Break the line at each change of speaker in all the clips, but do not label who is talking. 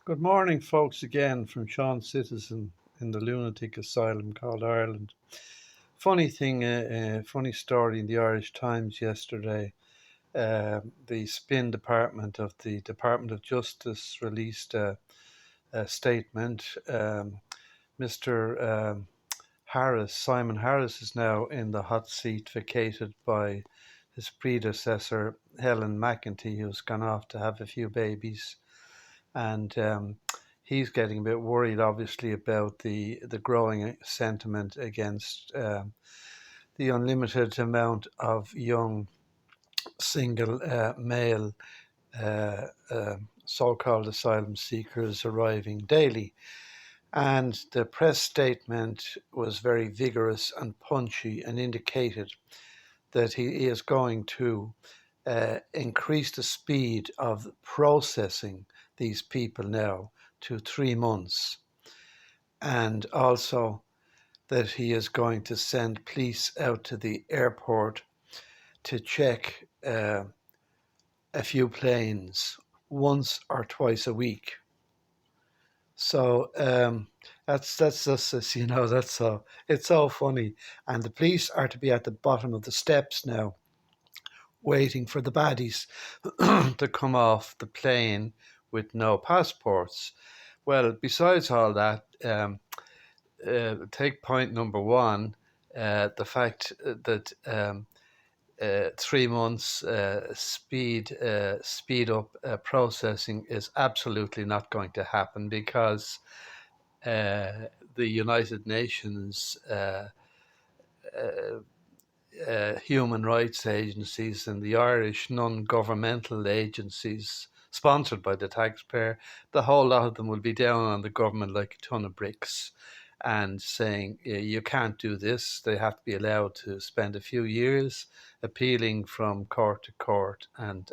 Good morning, folks, again from Sean Citizen in the lunatic asylum called Ireland. Funny story in the Irish Times yesterday. The spin department of the Department of Justice released a statement. Mr. Simon Harris, is now in the hot seat, vacated by his predecessor, Helen McEntee, who's gone off to have a few babies. And he's getting a bit worried, obviously, about the growing sentiment against the unlimited amount of young single male uh, uh, so-called asylum seekers arriving daily. And the press statement was very vigorous and punchy and indicated that he is going to increase the speed of processing these people now to 3 months, and also that he is going to send police out to the airport to check a few planes once or twice a week. So that's just that's so it's so funny, and the police are to be at the bottom of the steps now, waiting for the baddies to come off the plane with no passports. Well, besides all that, take point number one, the fact that 3 months speed up processing is absolutely not going to happen, because the United Nations human rights agencies and the Irish non-governmental agencies sponsored by the taxpayer, the whole lot of them will be down on the government like a ton of bricks and saying, you can't do this. They have to be allowed to spend a few years appealing from court to court, and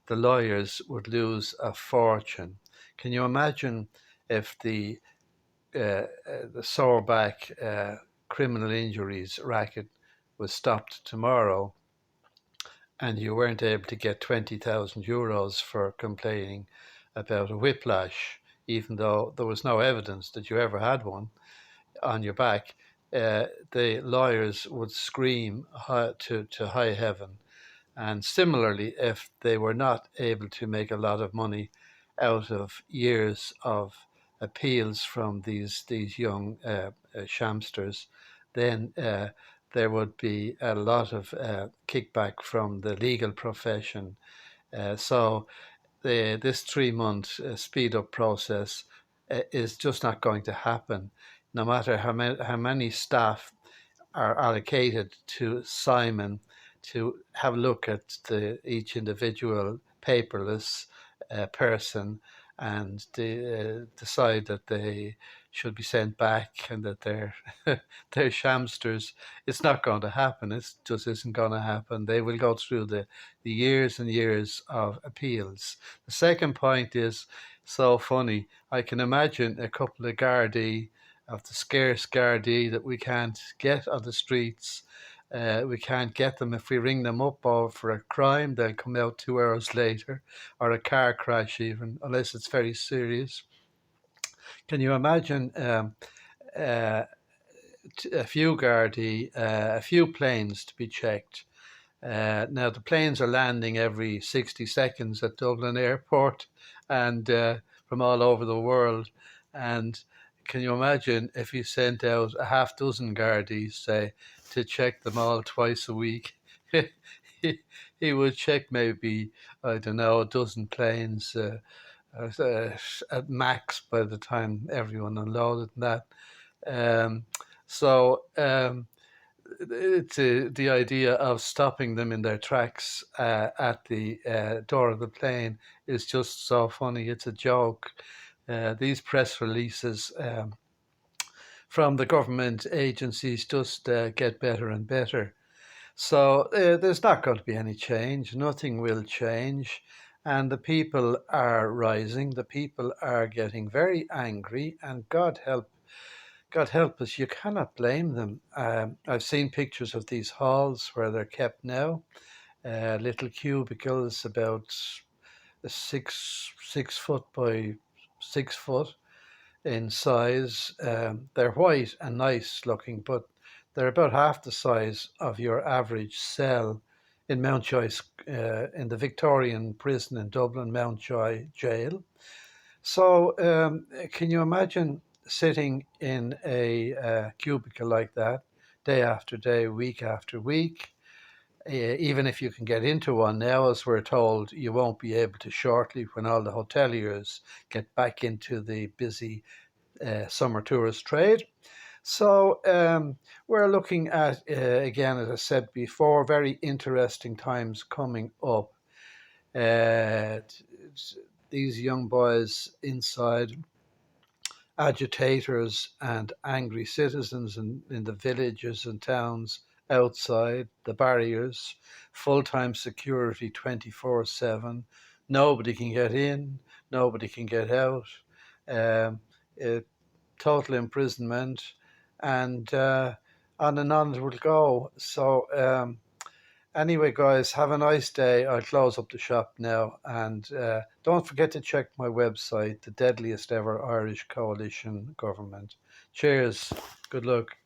the lawyers would lose a fortune. Can you imagine if the Soreback criminal injuries racket was stopped tomorrow, and you weren't able to get €20,000 for complaining about a whiplash, even though there was no evidence that you ever had one on your back? The lawyers would scream to high heaven. And similarly, if they were not able to make a lot of money out of years of appeals from these young shamsters, then there would be a lot of kickback from the legal profession. So this 3 month speed up process is just not going to happen, no matter how many staff are allocated to Simon to have a look at each individual paperless person, and decide that they should be sent back and that they're shamsters. It's not going to happen. It just isn't going to happen. They will go through the years and years of appeals. The second point is so funny. I can imagine a couple of Gardaí, of the scarce Gardaí that we can't get on the streets. We can't get them. If we ring them up for a crime, they'll come out 2 hours later, or a car crash, even, unless it's very serious. Can you imagine uh, a few Gardaí, a few planes to be checked? Now, the planes are landing every 60 seconds at Dublin Airport, and from all over the world. And can you imagine if you sent out a half dozen Gardaís, say, to check them all twice a week? he, he would check maybe, I don't know, a dozen planes at max by the time everyone unloaded and that. Um, so it's the idea of stopping them in their tracks at the door of the plane is just so funny. It's a joke. These press releases from the government agencies just get better and better. So there's not going to be any change. Nothing will change. And the people are rising. The people are getting very angry. And God help us, you cannot blame them. I've seen pictures of these halls where they're kept now, little cubicles about 6 foot by 6 foot in size. They're white and nice looking, but they're about half the size of your average cell in Mountjoy, in the Victorian prison in Dublin, Mountjoy Jail. So, can you imagine sitting in a cubicle like that, day after day, week after week? Even if you can get into one now, as we're told, you won't be able to shortly when all the hoteliers get back into the busy summer tourist trade. So we're looking at, again, as I said before, very interesting times coming up. Uh, these young boys inside, agitators and angry citizens in the villages and towns outside the barriers, full-time security 24/7. Nobody can get in, nobody can get out. Um, uh, Total imprisonment, and on and on it will go. So anyway, guys, have a nice day. I'll close up the shop now, and don't forget to check my website, the Deadliest Ever Irish Coalition Government. Cheers. Good luck.